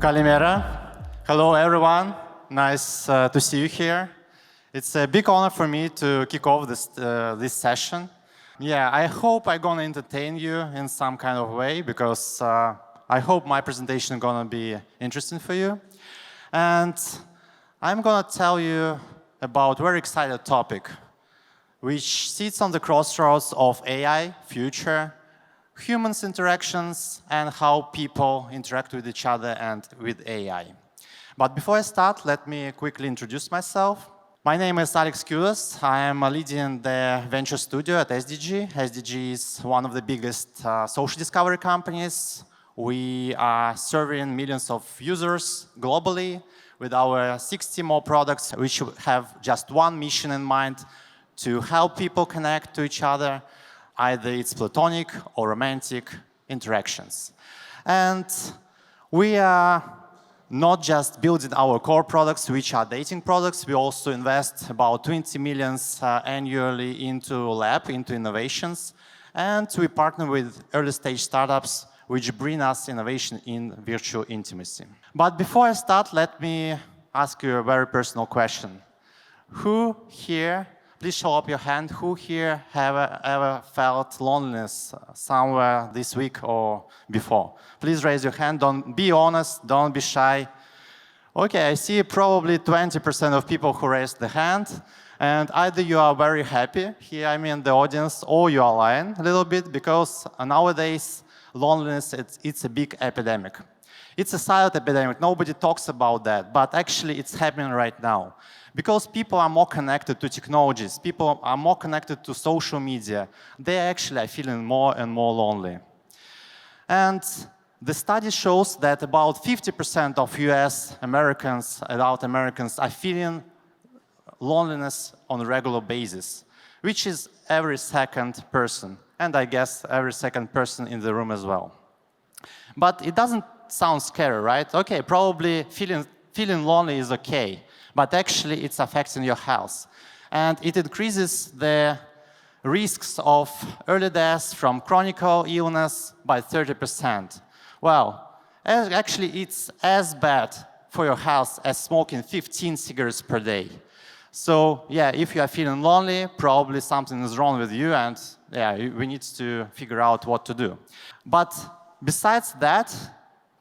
Kalimera. Hello, everyone. Nice to see you here. It's a big honor for me to kick off this session. Yeah, I hope I'm going to entertain you in some kind of way because I hope my presentation is going to be interesting for you. And I'm going to tell you about a very exciting topic, which sits on the crossroads of AI, future, humans' interactions, and how people interact with each other and with AI. But before I start, let me quickly introduce myself. My name is Kudos. I am leading the venture studio at SDG. SDG is one of the biggest social discovery companies. We are serving millions of users globally with our 60 more products, which have just one mission in mind: to help people connect to each other, either it's platonic or romantic interactions. And we are not just building our core products, which are dating products. We also invest about 20 million annually into lab, into innovations. And we partner with early stage startups which bring us innovation in virtual intimacy. But before I start, let me ask you a very personal question. Who here, please show up your hand, who here have ever felt loneliness somewhere this week or before? Please raise your hand. Don't be honest, don't be shy. Okay, I see probably 20% of people who raised the hand. And either you are very happy here, I mean the audience, or you are lying a little bit, because nowadays loneliness, it's a big epidemic. It's a silent epidemic. Nobody talks about that, but actually it's happening right now. Because people are more connected to technologies, people are more connected to social media, they actually are feeling more and more lonely. And the study shows that about 50% of US Americans, adult Americans, are feeling loneliness on a regular basis, which is every second person, and I guess every second person in the room as well. But it doesn't sound scary, right? Okay, probably feeling lonely is okay. But actually it's affecting your health. And it increases the risks of early deaths from chronic illness by 30%. Well, actually it's as bad for your health as smoking 15 cigarettes per day. So yeah, if you are feeling lonely, probably something is wrong with you, and yeah, we need to figure out what to do. But besides that,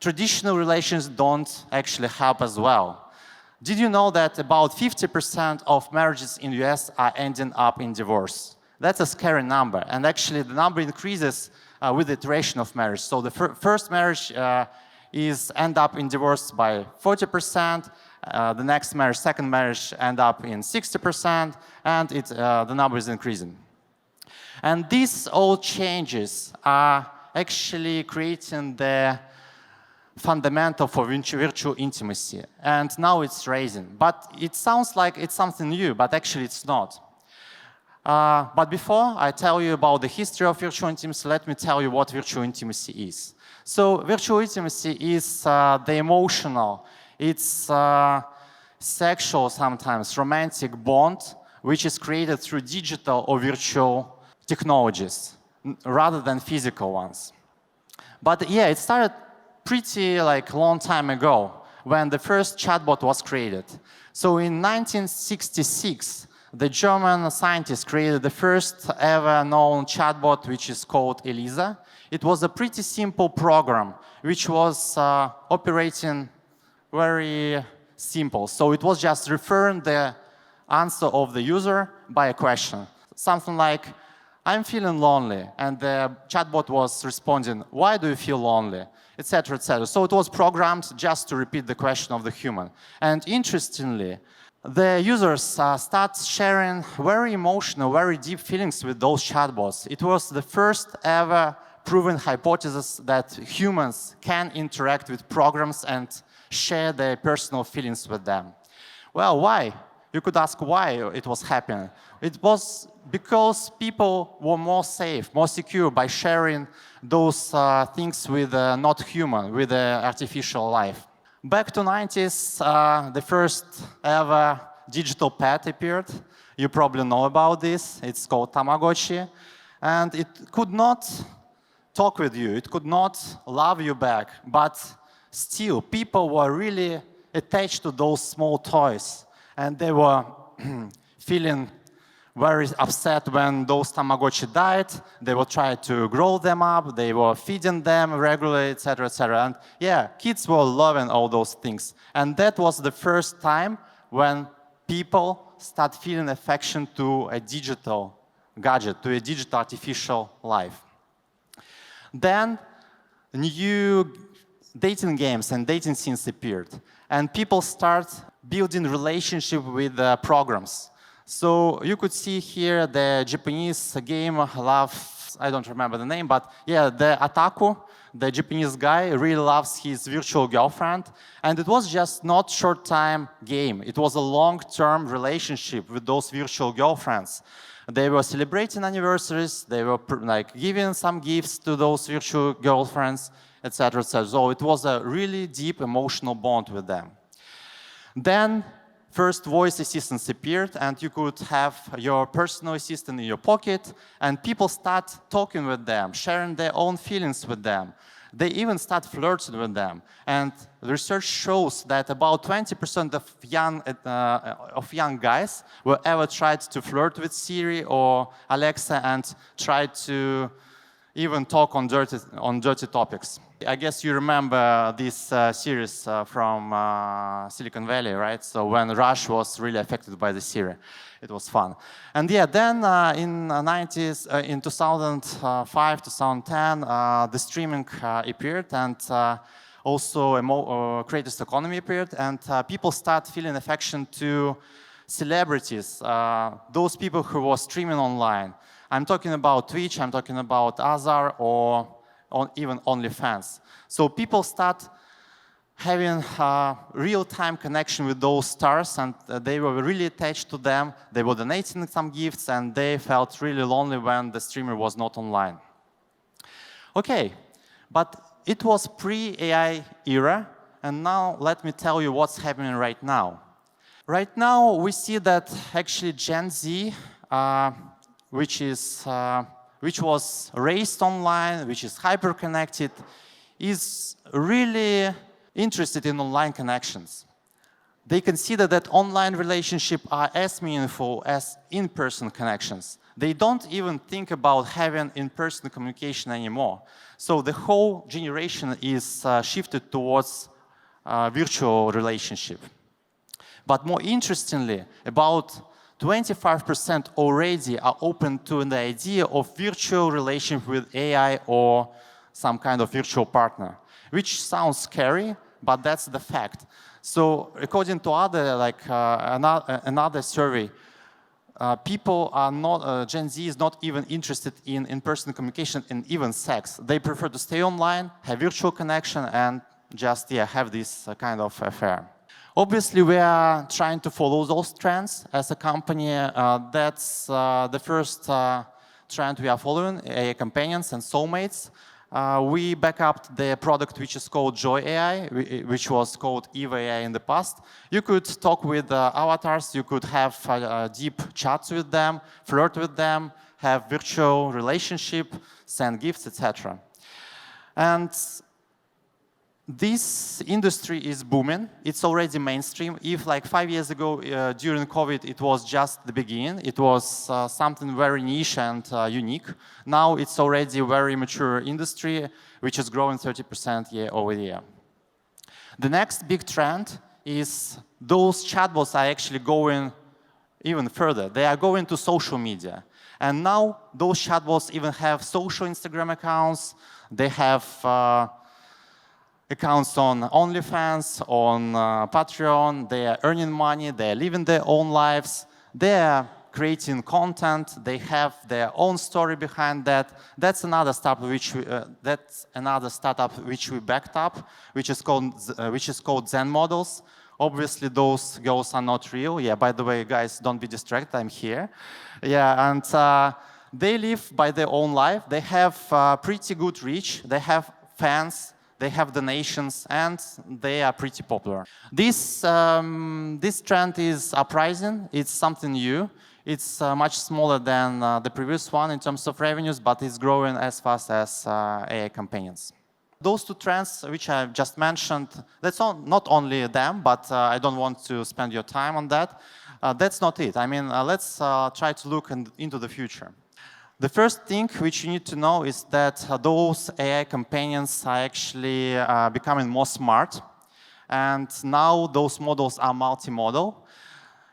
traditional relations don't actually help as well. Did you know that about 50% of marriages in the US are ending up in divorce? That's a scary number, and actually the number increases with the iteration of marriage. So the first marriage is end up in divorce by 40%, the next marriage, second marriage, end up in 60%, and the number is increasing. And these all changes are actually creating the fundamental for virtual intimacy, and now it's raising. But it sounds like it's something new, but actually it's not. But before I tell you about the history of virtual intimacy, let me tell you what virtual intimacy is. So virtual intimacy is the emotional, it's sexual, sometimes romantic bond, which is created through digital or virtual technologies rather than physical ones. But yeah, it started pretty long time ago when the first chatbot was created. So in 1966, the German scientists created the first ever known chatbot, which is called Elisa. It was a pretty simple program which was operating very simple. So it was just referring the answer of the user by a question. Something like, I'm feeling lonely, and the chatbot was responding, why do you feel lonely? Etc., etc. So it was programmed just to repeat the question of the human. And interestingly, the users start sharing very emotional, very deep feelings with those chatbots. It was the first ever proven hypothesis that humans can interact with programs and share their personal feelings with them. Well, why? You could ask why it was happening. It was because people were more safe, more secure by sharing those things with not human, with artificial life. Back to 90s, the first ever digital pet appeared. You probably know about this. It's called Tamagotchi. And it could not talk with you. It could not love you back. But still people were really attached to those small toys, and they were feeling very upset when those Tamagotchi died. They will try to grow them up, they were feeding them regularly, etc., etc. And yeah, kids were loving all those things. And that was the first time when people start feeling affection to a digital gadget, to a digital artificial life. Then new dating games and dating scenes appeared, and people start building relationship with programs. So you could see here the Japanese game, I don't remember the name, but yeah, the Ataku, the Japanese guy, really loves his virtual girlfriend. And it was just not short-time game. It was a long-term relationship with those virtual girlfriends. They were celebrating anniversaries, they were like giving some gifts to those virtual girlfriends, etc., etc. So it was a really deep emotional bond with them. Then first voice assistants appeared, and you could have your personal assistant in your pocket, and people start talking with them, sharing their own feelings with them. They even start flirting with them. And the research shows that about 20% of young guys will ever tried to flirt with Siri or Alexa and tried to even talk on dirty topics. I guess you remember this series from Silicon Valley, right? So when Rush was really affected by the Siri, it was fun. And yeah, then in 2005, 2010, the streaming appeared, and also a creators economy appeared, and people start feeling affection to celebrities, those people who were streaming online. I'm talking about Twitch, I'm talking about Azar, or even OnlyFans. So people start having a real-time connection with those stars, and they were really attached to them. They were donating some gifts, and they felt really lonely when the streamer was not online. Okay, but it was pre-AI era, and now let me tell you what's happening right now. Right now, we see that actually Gen Z, which was raised online, which is hyper-connected, is really interested in online connections. They consider that online relationships are as meaningful as in-person connections. They don't even think about having in-person communication anymore. So the whole generation is shifted towards virtual relationship. But more interestingly, about 25% already are open to the idea of virtual relationship with AI or some kind of virtual partner, which sounds scary, but that's the fact. So according to another survey, people are not, Gen Z is not even interested in in-person communication and even sex. They prefer to stay online, have virtual connection, and just have this kind of affair. Obviously, we are trying to follow those trends as a company. That's the first trend we are following, AI companions and soulmates. We back up the product which is called Joy AI, which was called Eva AI in the past. You could talk with avatars, you could have deep chats with them, flirt with them, have virtual relationship, send gifts, etc. And this industry is booming. It's already mainstream. If like 5 years ago, during COVID, it was just the beginning. It was something very niche and unique. Now it's already a very mature industry, which is growing 30% year over year. The next big trend is those chatbots are actually going even further. They are going to social media. And now those chatbots even have social Instagram accounts. They have accounts on OnlyFans, on Patreon. They are earning money, they are living their own lives, they are creating content, they have their own story behind that. That's another startup which we backed up, which is called Zen Models. Obviously, those girls are not real. Yeah, by the way, guys, don't be distracted, I'm here. Yeah, and they live by their own life. They have pretty good reach. They have fans. They have donations, and they are pretty popular. This trend is uprising. It's something new. It's much smaller than the previous one in terms of revenues, but it's growing as fast as AI companions. Those two trends which I just mentioned, that's not only them, but I don't want to spend your time on that. That's not it. I mean, let's try to look into the future. The first thing which you need to know is that those AI companions are actually becoming more smart. And now those models are multimodal.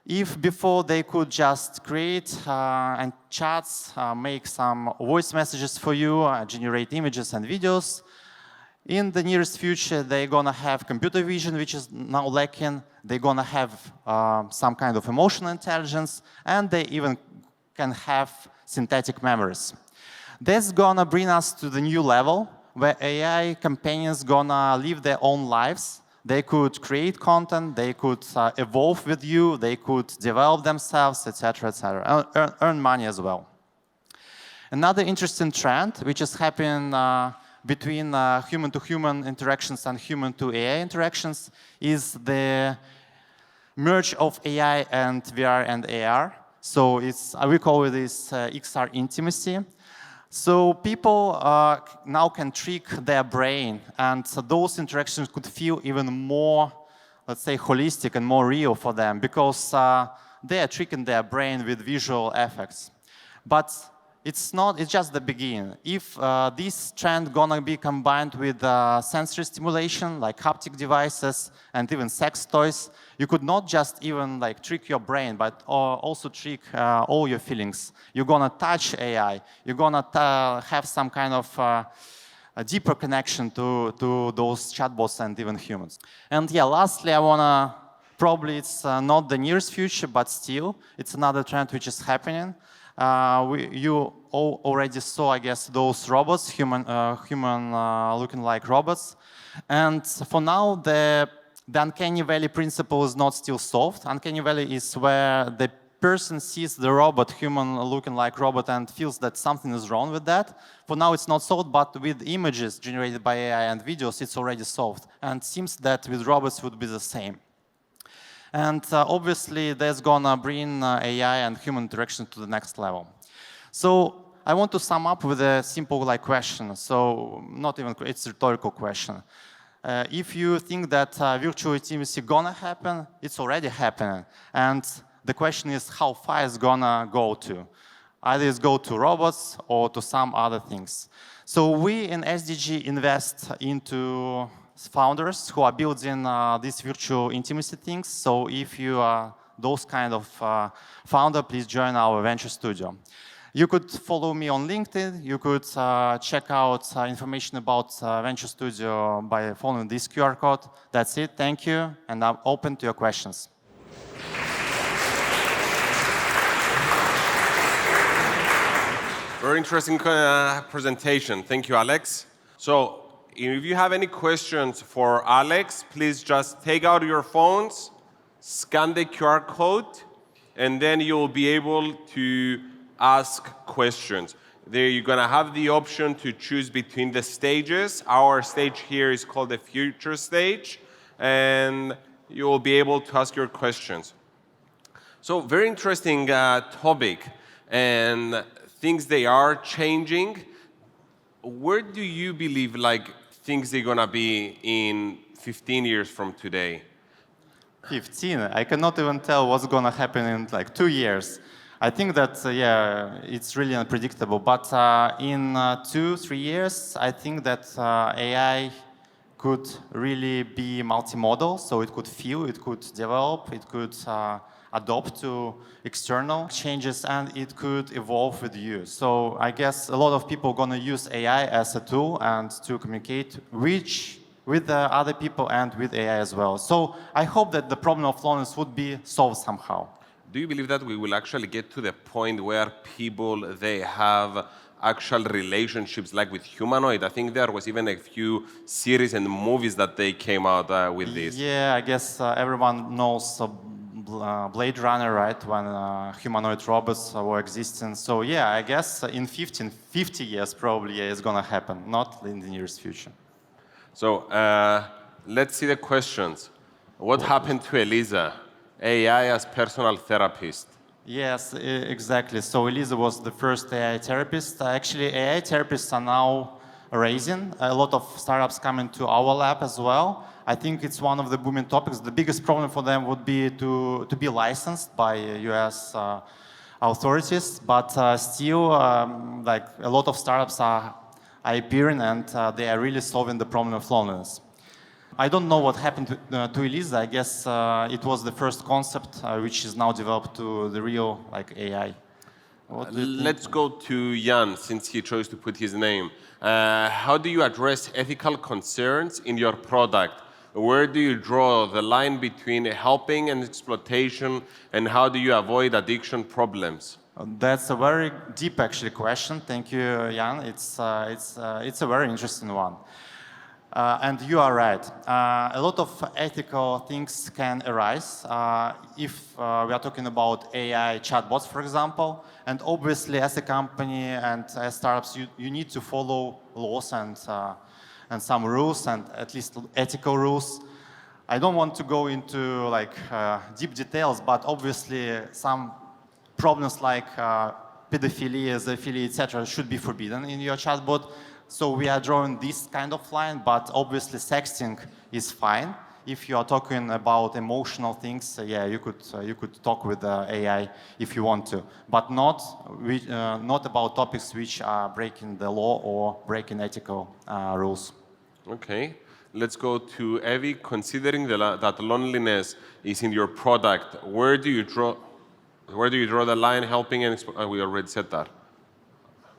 If before they could just create and chats, make some voice messages for you, generate images and videos, in the nearest future, they're going to have computer vision, which is now lacking. They're going to have some kind of emotional intelligence, and they even can have synthetic memories. That's going to bring us to the new level where AI companions going to live their own lives. They could create content, they could evolve with you, they could develop themselves, etc., and earn money as well. Another interesting trend, which is happening between human-to-human interactions and human-to-AI interactions, is the merge of AI and VR and AR. So we call it this XR intimacy. So people now can trick their brain, and so those interactions could feel even more, let's say, holistic and more real for them, because they are tricking their brain with visual effects. But it's just the beginning. If this trend gonna be combined with sensory stimulation, like haptic devices and even sex toys, you could not just even like trick your brain, but also trick all your feelings. You're gonna touch AI. You're gonna have some kind of a deeper connection to those chatbots and even humans. And yeah, lastly, I wanna, probably it's not the nearest future, but still, it's another trend which is happening. You all already saw, I guess, those robots, human looking like robots. And for now, the uncanny valley principle is not still solved. Uncanny valley is where the person sees the robot, human looking like robot, and feels that something is wrong with that. For now, it's not solved, but with images generated by AI and videos, it's already solved. And it seems that with robots would be the same. And obviously, that's gonna bring AI and human interaction to the next level. So I want to sum up with a simple question. So not even, it's a rhetorical question. If you think that virtual intimacy gonna happen, it's already happening. And the question is how far it's gonna go to. Either it's go to robots or to some other things. So we in SDG invest into founders who are building these virtual intimacy things. So if you are those kind of founder, please join our venture studio. You could follow me on LinkedIn. You could check out information about venture studio by following this QR code. That's it. Thank you. And I'm open to your questions. Very interesting presentation. Thank you, Alex. So if you have any questions for Alex, please just take out your phones, scan the QR code, and then you'll be able to ask questions. There you're going to have the option to choose between the stages. Our stage here is called the future stage, and you will be able to ask your questions. So very interesting topic, and things they are changing. Where do you believe things are gonna be in 15 years from today? 15? I cannot even tell what's gonna happen in 2 years. I think that, yeah, it's really unpredictable. But in 2-3 years, I think that AI could really be multimodal. So it could feel, it could develop, it could adopt to external changes, and it could evolve with you. So I guess a lot of people are going to use AI as a tool and to communicate with the other people and with AI as well. So I hope that the problem of loneliness would be solved somehow. Do you believe that we will actually get to the point where people, they have actual relationships like with humanoid? I think there was even a few series and movies that they came out with this. Yeah, I guess everyone knows Blade Runner, right? When humanoid robots were existing. So yeah, I guess in 50 years probably it's gonna happen, not in the nearest future. So let's see the questions. What happened to Elisa, AI as personal therapist? Yes, exactly. So Elisa was the first AI therapist. Actually, AI therapists are now raising. A lot of startups come into our lab as well. I think it's one of the booming topics. The biggest problem for them would be to be licensed by US authorities, but still, like a lot of startups are appearing and they are really solving the problem of loneliness. I don't know what happened to Elisa. I guess it was the first concept which is now developed to the real like AI. Let's go to Jan, since he chose to put his name. How do you address ethical concerns in your product? Where do you draw the line between helping and exploitation, and how do you avoid addiction problems? That's a very deep, actually, question. Thank you, Jan. It's a very interesting one. And you are right. A lot of ethical things can arise if we are talking about AI chatbots, for example. And obviously, as a company and as startups, you need to follow laws and some rules, and at least ethical rules. I don't want to go into like deep details, but obviously some problems like pedophilia, zoophilia, etc., should be forbidden in your chatbot. So we are drawing this kind of line, but obviously sexting is fine. If you are talking about emotional things, yeah, you could talk with AI if you want to, but not about topics which are breaking the law or breaking ethical rules. Okay, let's go to Evie. Considering that loneliness is in your product, where do you draw the line? Helping and we already said that.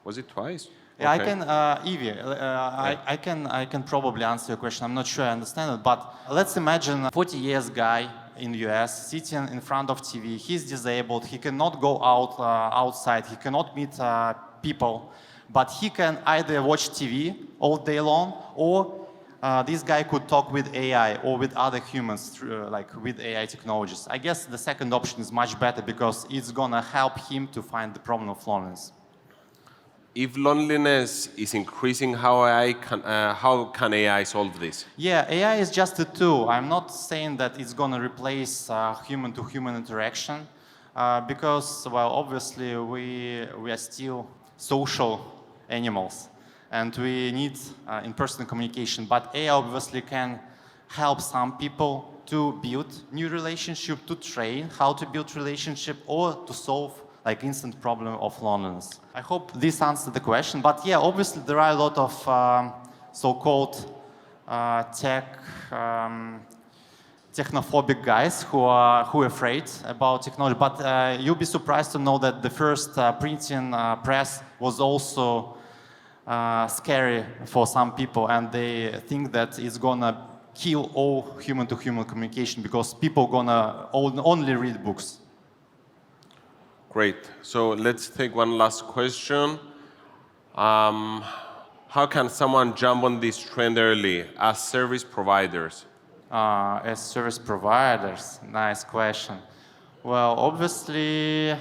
Was it twice? Yeah, okay. I can, Evie, I can probably answer your question. I'm not sure I understand it, but let's imagine a 40 years guy in the US sitting in front of TV. He's disabled. He cannot go outside. He cannot meet people, but he can either watch TV all day long, or this guy could talk with AI or with other humans, through, like with AI technologies. I guess the second option is much better because it's gonna help him to find the problem of loneliness. If loneliness is increasing, how can AI solve this? Yeah, AI is just a tool. I'm not saying that it's going to replace human-to-human interaction because, well, obviously we are still social animals and we need in-person communication. But AI obviously can help some people to build new relationship, to train how to build relationship, or to solve like instant problem of loneliness. I hope this answered the question, but yeah, obviously there are a lot of so-called technophobic guys who are afraid about technology. But you'll be surprised to know that the first printing press was also scary for some people, and they think that it's gonna kill all human-to-human communication because people gonna only read books. Great. So let's take one last question. How can someone jump on this trend early as service providers? As service providers, nice question. Well, obviously,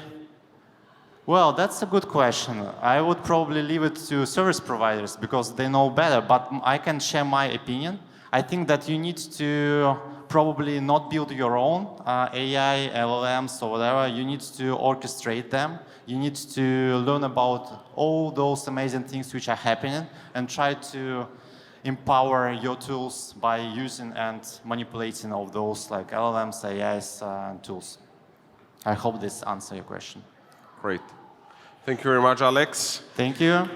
well, that's a good question. I would probably leave it to service providers because they know better, but I can share my opinion. I think that you need to probably not build your own AI, LLMs, or whatever. You need to orchestrate them. You need to learn about all those amazing things which are happening and try to empower your tools by using and manipulating all those like LLMs, AIs, and tools. I hope this answers your question. Great. Thank you very much, Alex. Thank you.